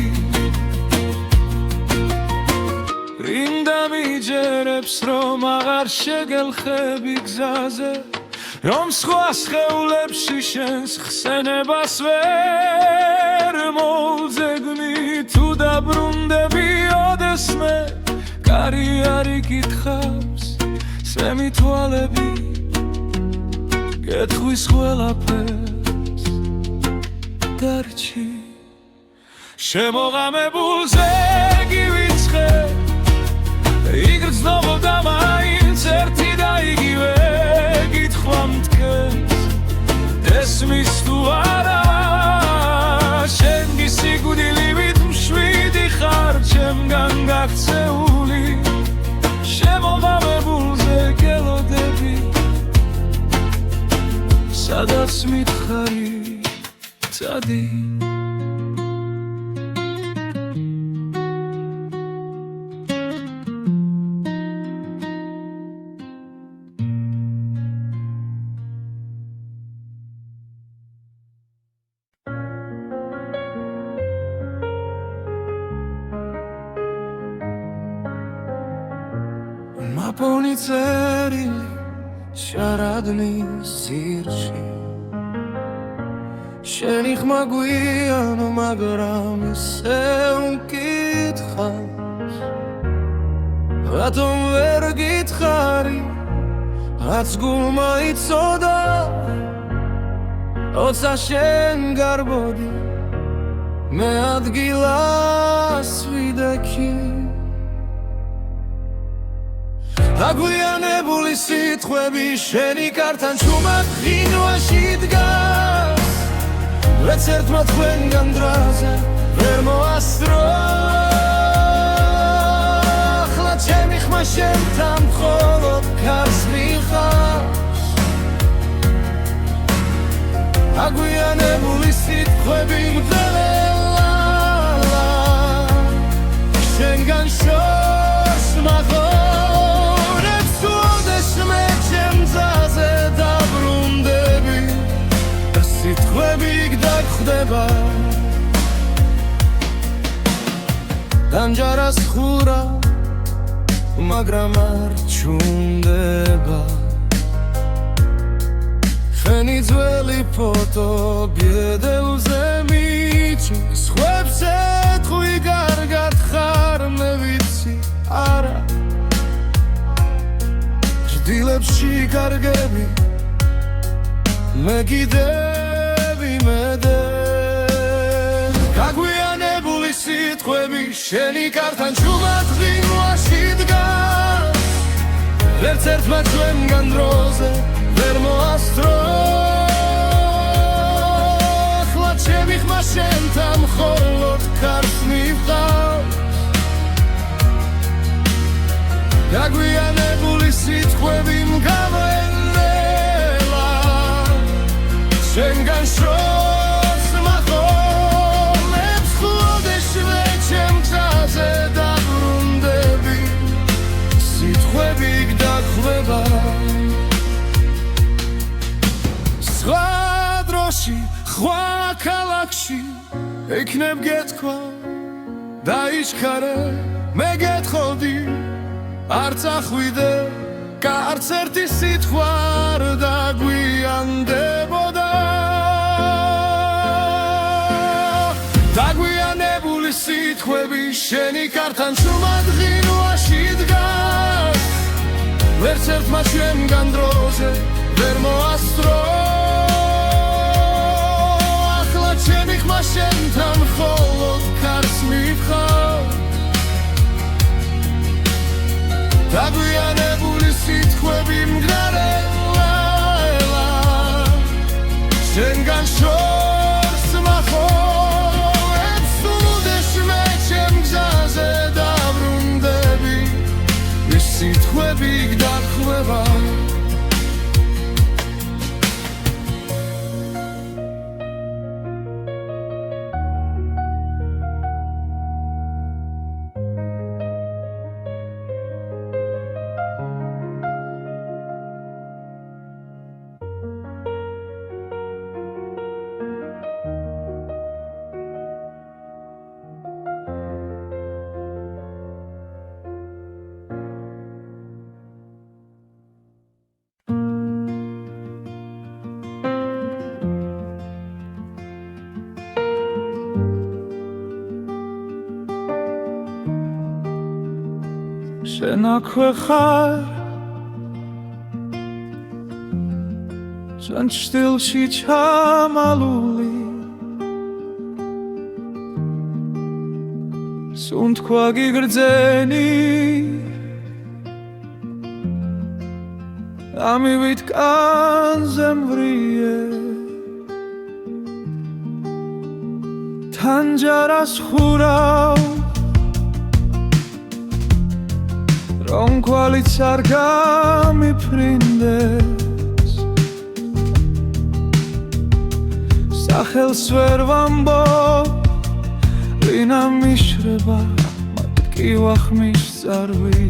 რინდა მიჯერებს რომ აღარ შეგელხები გზაზე რომ სხვა სხეულებში შენს ხსენებას ვერ მოვძეგნი თუ დაბრუნდები ოდესმე Ari კითხავს სემი თვალები კითხვის ყველაფერს დარჩი შემოღამებულზე გივიცხე იგრძნობოდა მაინც ერთი და იგივე კითხვა მткენს ესმის თუ არა შენ გისიგუდილივით მშვიდი ხარ ჩემგან გაქცეული შემოღამებულზე გელოდები სადაც მითხარი წადი მაპონი წერილი შარადნის სირში შენი ხმა გვიანო მაგრამ ისე უკითხავს რატომ ვერ გითხარი რაც გულმა იცოდა როცა შენ გარბოდი მე ადგილას ვიდექი აგვიანებული სიტყვები შენი კართან ჩუმად ღინვაში დგას ვერც ერთმა თქვენგან დრაზე ვერ მოასწრო ახლა ჩემი ხმა შენთან მხოლოდ ქარს მიხავს აგვიანებული სიტყვები მძელა შენგან შორს მაღო სიტყვები გდაგხვდება დამჯარას ხურა მაგრამ არ ჩუნდება შენი ძველი ფოტო ბედელზე მიჩენს ხვებს ეთხვი კარგად ხარ მე ვიცი არა ჭდილებში კარგები მე კიდევ იმედე გაგვიანებული სიტყვები შენი კართან ჩუმად ღინვაში დგას ვერც ერთმა ჩვენგან დროზე ვერ მოასწრო ახლა ჩემი ხმა შენთან მხოლოდ ქარს მივყავს გაგვიანებული სიტყვები მგავენელა შენგან შორს მახოლებს ხლოდეშვე ჩემ გზაზე დაბრუნდები სიტყვები გდაგხვდება სხვა დროში სხვა ქალაქში ეკნებ გეთქვა დაიშქარე მე გეთხოვდი არ წახვიდე არც ერთი სიტყვა არ დაგვიანდებოდა დაგვიანებული სიტყვები შენი კართან ჩუმად ღინვაში დგას ვერც ერთმა ჩვენგან დროზე ვერ მოასწრო ახლა ჩემი ხმა შენთან მხოლოდ ქარს მივყავს დაგვიანებული სიტყვები მგრარელა შენგან შორს მახოლებს უდეშმე ჩემ გზაზე დაბრუნდები ის სიტყვები გდაგხვდება შენ აქვე ხარ ჩვენ ჭრილში ჩამალული სუნთქვა გიგრძენი ამივით კანზე მვრიე თანჯარას ხურავ რომ კვალიც არ გამიფრინდეს სახელს ვერ ვამბობ ვინა მიშრება მათ კი ვახმის წარვი